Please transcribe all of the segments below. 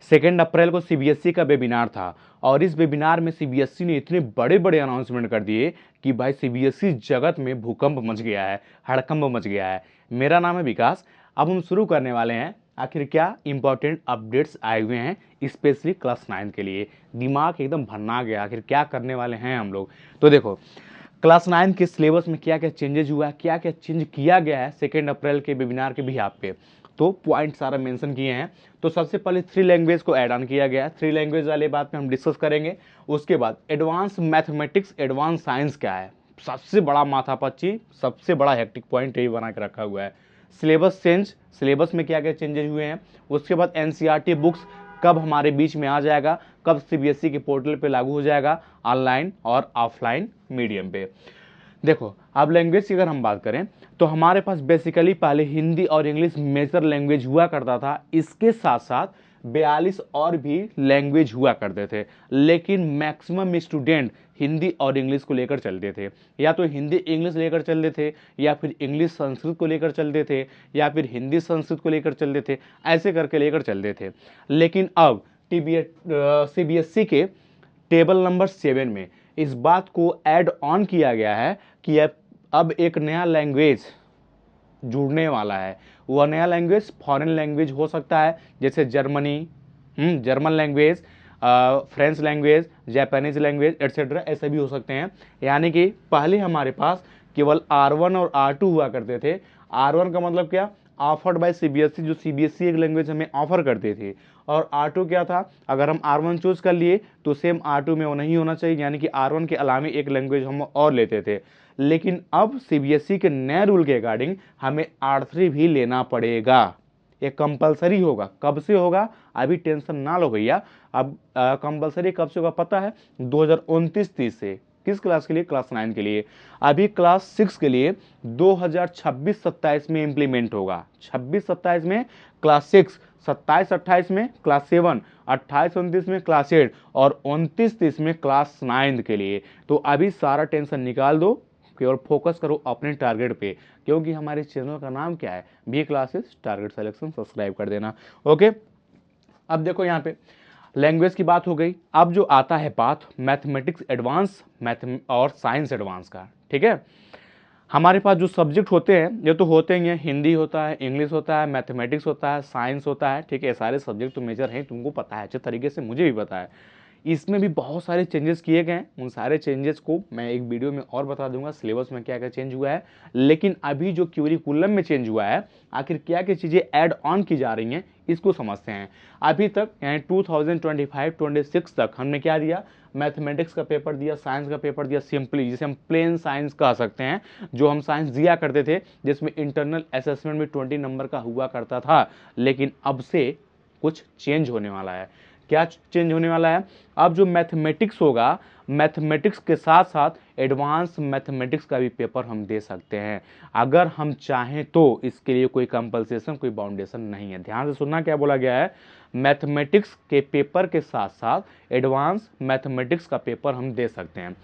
2 अप्रैल को सीबीएसई का वेबिनार था और इस वेबिनार में सीबीएसई ने इतने बड़े बड़े अनाउंसमेंट कर दिए कि भाई सीबीएसई जगत में भूकंप मच गया है, हड़कंप मच गया है। मेरा नाम है विकास। अब हम शुरू करने वाले हैं आखिर क्या इंपॉर्टेंट अपडेट्स आए हुए हैं स्पेशली क्लास 9 के लिए। दिमाग एकदम भन्ना गया, आखिर क्या करने वाले हैं हम लोग। तो देखो क्लास 9 के सिलेबस में क्या क्या चेंजेज हुआ है, क्या क्या चेंज किया गया है 2 अप्रैल के वेबिनार के बिहाफ पे, तो पॉइंट सारा मेंशन किए हैं। तो सबसे पहले 3 लैंग्वेज को ऐड ऑन किया गया है। 3 लैंग्वेज वाले बात में हम डिस्कस करेंगे। उसके बाद एडवांस मैथमेटिक्स, एडवांस साइंस क्या है, सबसे बड़ा माथापच्ची, सबसे बड़ा हेक्टिक पॉइंट यही बना के रखा हुआ है। सिलेबस चेंज, सिलेबस में क्या क्या चेंजेस हुए हैं। उसके बाद एनसीईआरटी बुक्स कब हमारे बीच में आ जाएगा, कब सीबीएसई के पोर्टल पे लागू हो जाएगा, ऑनलाइन और ऑफलाइन मीडियम पे। देखो अब लैंग्वेज की अगर हम बात करें तो हमारे पास बेसिकली पहले हिंदी और इंग्लिश मेजर लैंग्वेज हुआ करता था। इसके साथ साथ 42 और भी लैंग्वेज हुआ करते थे, लेकिन मैक्सिमम स्टूडेंट हिंदी और इंग्लिश को लेकर चलते थे। या तो हिंदी इंग्लिश लेकर चलते थे, या फिर इंग्लिश संस्कृत को लेकर चलते थे, या फिर हिंदी संस्कृत को लेकर चलते थे, ऐसे करके लेकर चलते थे। लेकिन अब सीबीएसई के टेबल नंबर 7 में इस बात को ऐड ऑन किया गया है कि अब एक नया लैंग्वेज जुड़ने वाला है। वह नया लैंग्वेज फॉरेन लैंग्वेज हो सकता है, जैसे German language, French language, Japanese language etcetera, ऐसे भी हो सकते हैं। यानी कि पहले हमारे पास केवल R1 और R2 हुआ करते थे। R1 का मतलब क्या, ऑफर्ड बाय सीबीएसई, जो सीबीएसई एक लैंग्वेज हमें ऑफर करती थी। और R2 क्या था, अगर हम R1 चूज कर लिए तो सेम R2 में वो नहीं होना चाहिए, यानी कि R1 के अलावा एक लैंग्वेज हम और लेते थे। लेकिन अब सीबीएसई के नए रूल के अकॉर्डिंग हमें R3 भी लेना पड़ेगा। ये कंपलसरी होगा। कब से होगा अभी टेंशन ना लो भैया। अब कंपलसरी कब से होगा पता है, 2029-30 से। किस क्लास के लिए, क्लास 9 के लिए। अभी क्लास 6 के लिए 2026-27 में इंप्लीमेंट होगा। 26-27 में क्लास 6, 27-28 में क्लास 7, 28-29 में क्लास 8 और 29-30 में क्लास 9 के लिए। तो अभी सारा टेंशन निकाल दो, केवल फोकस करो अपने टारगेट पे, क्योंकि हमारे चैनल का नाम क्या है, B classes target selection. Subscribe कर देना। ओके, अब देखो यहाँ पे लैंग्वेज की बात हो गई। अब जो आता है बात मैथमेटिक्स एडवांस और साइंस एडवांस का, ठीक है। हमारे पास जो सब्जेक्ट होते हैं ये तो होते ही हैं, हिंदी होता है, इंग्लिश होता है, मैथमेटिक्स होता है, साइंस होता है, ठीक है। सारे सब्जेक्ट तो मेजर हैं, तुमको पता है अच्छे तरीके से, मुझे भी पता है। इसमें भी बहुत सारे चेंजेस किए गए हैं। उन सारे चेंजेस को मैं एक वीडियो में और बता दूंगा, सिलेबस में क्या क्या चेंज हुआ है। लेकिन अभी जो क्यूरिकुलम में चेंज हुआ है, आखिर क्या क्या चीज़ें ऐड ऑन की जा रही हैं, इसको समझते हैं। अभी तक यानी 2025-26 तक हमने क्या दिया, मैथमेटिक्स का पेपर दिया, साइंस का पेपर दिया, सिंपली जिसे हम प्लेन साइंस कह सकते हैं, जो हम साइंस दिया करते थे, जिसमें इंटरनल असेसमेंट में 20 नंबर का हुआ करता था। लेकिन अब से कुछ चेंज होने वाला है। क्या चेंज होने वाला है, अब जो मैथमेटिक्स होगा, मैथमेटिक्स के साथ साथ एडवांस मैथमेटिक्स का भी पेपर हम दे सकते हैं अगर हम चाहें तो। इसके लिए कोई कंपल्सेशन, कोई बाउंडेशन नहीं है। ध्यान से सुनना क्या बोला गया है, मैथमेटिक्स के पेपर के साथ साथ एडवांस मैथमेटिक्स का पेपर हम दे सकते हैं।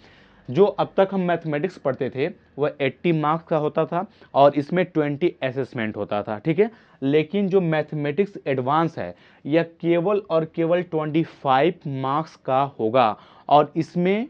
जो अब तक हम मैथमेटिक्स पढ़ते थे वह 80 मार्क्स का होता था और इसमें 20 असेसमेंट होता था, ठीक है। लेकिन जो मैथमेटिक्स एडवांस है यह केवल और केवल 25 मार्क्स का होगा। और इसमें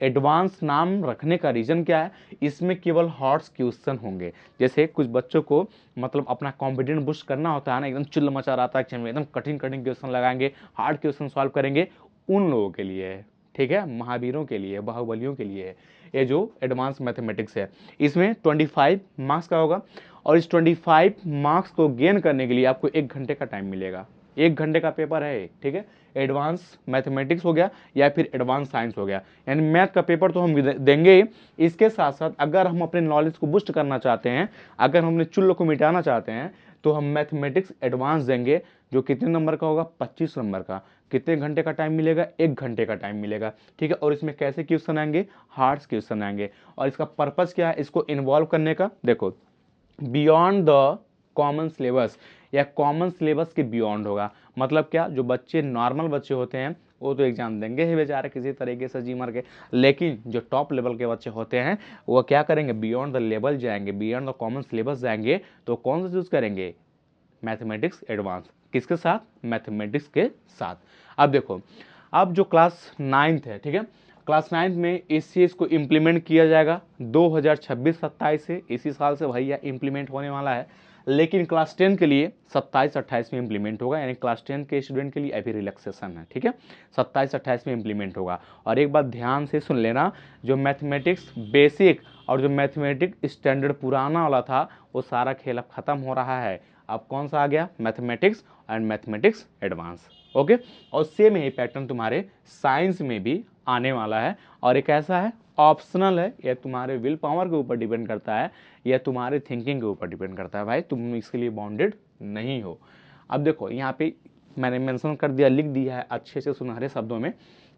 एडवांस नाम रखने का रीजन क्या है, इसमें केवल हार्ड क्वेश्चन होंगे। जैसे कुछ बच्चों को मतलब अपना कॉन्फिडेंस बूस्ट करना होता है ना, एकदम चिल्ल मचा रहता है, एकदम कठिन कठिन क्वेश्चन लगाएंगे, हार्ड क्वेश्चन सॉल्व करेंगे, उन लोगों के लिए है, ठीक है। महावीरों के लिए, बाहुबलियों के लिए ये जो एडवांस मैथमेटिक्स है, इसमें 25 मार्क्स का होगा। और इस 25 मार्क्स को गेन करने के लिए आपको 1 घंटे का टाइम मिलेगा। 1 घंटे का पेपर है, ठीक है। एडवांस मैथमेटिक्स हो गया या फिर एडवांस साइंस हो गया, यानी मैथ का पेपर तो हम देंगे ही। इसके साथ साथ अगर हम अपने नॉलेज को बूस्ट करना चाहते हैं, अगर हम अपने चुल्ल को मिटाना चाहते हैं, तो हम मैथमेटिक्स एडवांस देंगे, जो कितने नंबर का होगा, 25 नंबर का। कितने घंटे का टाइम मिलेगा, 1 घंटे का टाइम मिलेगा, ठीक है। और इसमें कैसे क्वेश्चन आएंगे, हार्ड क्वेश्चन आएंगे। और इसका पर्पस क्या है, इसको इन्वॉल्व करने का, देखो बियॉन्ड द कॉमन सिलेबस, या कॉमन सिलेबस के बियॉन्ड होगा। मतलब क्या, जो बच्चे नॉर्मल बच्चे होते हैं वो तो एग्जाम देंगे ही बेचारे किसी तरीके से जी मर के, लेकिन जो टॉप लेवल के बच्चे होते हैं वो क्या करेंगे, बियॉन्ड द लेवल जाएंगे, बियॉन्ड द कॉमन सिलेबस जाएंगे। तो कौन सा चूज करेंगे, मैथमेटिक्स एडवांस। किसके साथ? मैथमेटिक्स के साथ। अब देखो, अब जो क्लास 9th है, ठीक है, क्लास 9th में इस चीज़ को इम्प्लीमेंट किया जाएगा 2026-27 से, इसी साल से भैया इम्प्लीमेंट होने वाला है। लेकिन क्लास 10 के लिए 27-28 में इम्प्लीमेंट होगा, यानी क्लास 10 के स्टूडेंट के लिए अभी रिलैक्सेशन है, ठीक है, 27-28 में इम्प्लीमेंट होगा। और एक बात ध्यान से सुन लेना, जो मैथमेटिक्स बेसिक और जो मैथमेटिक्स स्टैंडर्ड पुराना वाला था, वो सारा खेल अब खत्म हो रहा है। अब कौन सा आ गया? Mathematics and mathematics advance. Okay, और सेम यही पैटर्न तुम्हारे साइंस में भी आने वाला है। और एक ऐसा है, ऑप्शनल है, यह तुम्हारे विल पावर के ऊपर डिपेंड करता है, यह तुम्हारे थिंकिंग के ऊपर डिपेंड करता है। भाई तुम इसके लिए बाउंडेड नहीं हो। अब देखो यहाँ पे मैंने मेंशन कर दिया, लिख दिया है अच्छे से सुनहरे शब्दों में,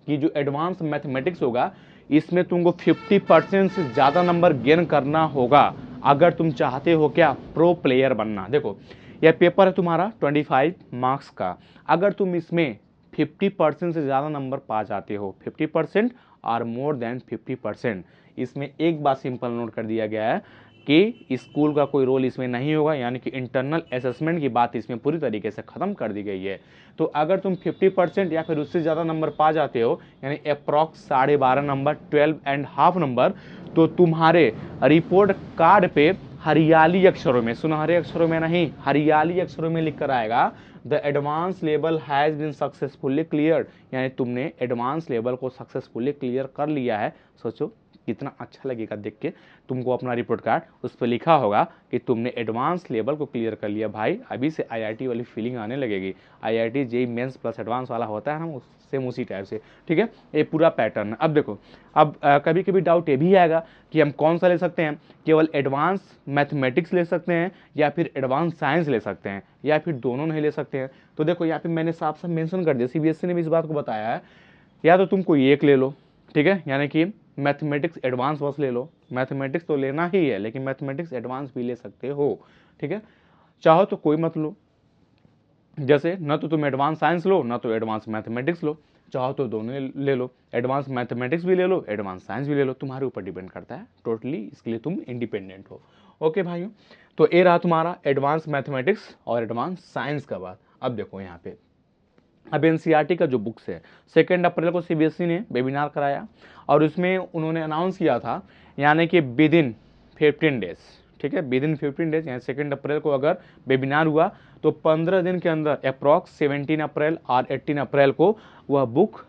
कि जो एडवांस मैथमेटिक्स होगा इसमें तुमको 50% से ज़्यादा नंबर गेन करना होगा अगर तुम चाहते हो क्या? प्रो प्लेयर बनना। देखो यह पेपर है तुम्हारा 25 मार्क्स का, अगर तुम इसमें 50% से ज़्यादा नंबर पा जाते हो, 50% और मोर देन 50%, इसमें एक बात सिंपल नोट कर दिया गया है कि स्कूल का कोई रोल इसमें नहीं होगा, यानी कि इंटरनल असेसमेंट की बात इसमें पूरी तरीके से ख़त्म कर दी गई है। तो अगर तुम 50% या फिर उससे ज़्यादा नंबर पा जाते हो, यानी अप्रॉक्स 12.5 नंबर, 12.5 नंबर, तो तुम्हारे रिपोर्ट कार्ड पे हरियाली अक्षरों में, सुनहरे अक्षरों में नहीं, हरियाली अक्षरों में लिख कर आएगा, the advance level has been successfully cleared, यानी तुमने एडवांस लेवल को सक्सेसफुली क्लियर कर लिया है। सोचो कितना अच्छा लगेगा देख के तुमको अपना रिपोर्ट कार्ड, उस पर लिखा होगा कि तुमने एडवांस लेवल को क्लियर कर लिया। भाई अभी से आईआईटी वाली फीलिंग आने लगेगी। IIT JEE mains plus advance वाला होता है ना, सेम उसी टाइप से, ठीक है, ये पूरा पैटर्न है। अब देखो, अब कभी कभी डाउट ये भी आएगा कि हम कौन सा ले सकते हैं, केवल एडवांस मैथमेटिक्स ले सकते हैं या फिर एडवांस साइंस ले सकते हैं, या फिर दोनों नहीं ले सकते हैं। तो देखो यहाँ पे मैंने साफ साफ मेंशन कर दिया, सीबीएसई ने भी इस बात को बताया है, या तो तुम कोई एक ले लो, ठीक है, यानी कि मैथमेटिक्स एडवांस बस ले लो, मैथमेटिक्स तो लेना ही है लेकिन मैथमेटिक्स एडवांस भी ले सकते हो, ठीक है, चाहो तो कोई मत लो, जैसे न तो तुम एडवांस साइंस लो ना तो एडवांस मैथमेटिक्स लो, चाहो तो दोनों ले लो, एडवांस मैथमेटिक्स भी ले लो, एडवांस साइंस भी ले लो, तुम्हारे ऊपर डिपेंड करता है टोटली, इसके लिए तुम इंडिपेंडेंट हो। ओके भाइयों, तो ये रहा तुम्हारा एडवांस मैथमेटिक्स और एडवांस साइंस का बात। अब देखो यहाँ पे, अब एनसीईआरटी का जो बुक्स है, 2 अप्रैल को सीबीएसई ने वेबिनार कराया और उसमें उन्होंने अनाउंस किया था, यानी कि विद इन 15 डेज, ठीक है, विद इन 15 डेज, यानी 2 अप्रैल को अगर वेबिनार हुआ तो 15 दिन के अंदर अप्रॉक्स 17 अप्रैल और 18 अप्रैल को वह बुक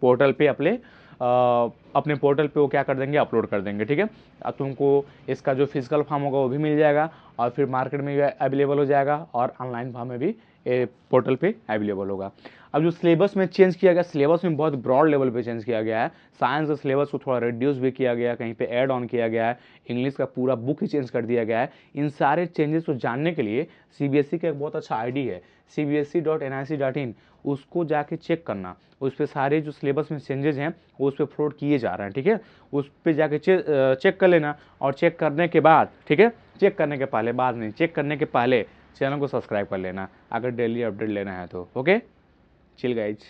पोर्टल पे अपने पोर्टल पे वो क्या कर देंगे, अपलोड कर देंगे, ठीक है। अब तुमको इसका जो फिजिकल फॉर्म होगा वो भी मिल जाएगा और फिर मार्केट में भी अवेलेबल हो जाएगा और ऑनलाइन फॉर्म में भी पोर्टल पे अवेलेबल होगा। अब जो सिलेबस में चेंज किया गया, सिलेबस में बहुत ब्रॉड लेवल पे चेंज किया गया है, साइंस का सिलेबस को थोड़ा रिड्यूस भी किया गया है, कहीं पे ऐड ऑन किया गया है, इंग्लिश का पूरा बुक ही चेंज कर दिया गया है। इन सारे चेंजेस को जानने के लिए सीबीएसई का एक बहुत अच्छा आईडी है cbse.nic.in, उसको जाके चेक करना, उस पर सारे जो सिलेबस में चेंजेस हैं वो उस पर अपलोड किए जा रहे हैं, ठीक है, उस पर जाके चेक कर लेना। और चेक करने के बाद, ठीक है, चेक करने के पहले, बाद नहीं, चेक करने के पहले चैनल को सब्सक्राइब कर लेना अगर डेली अपडेट लेना है तो। Okay, chill guys.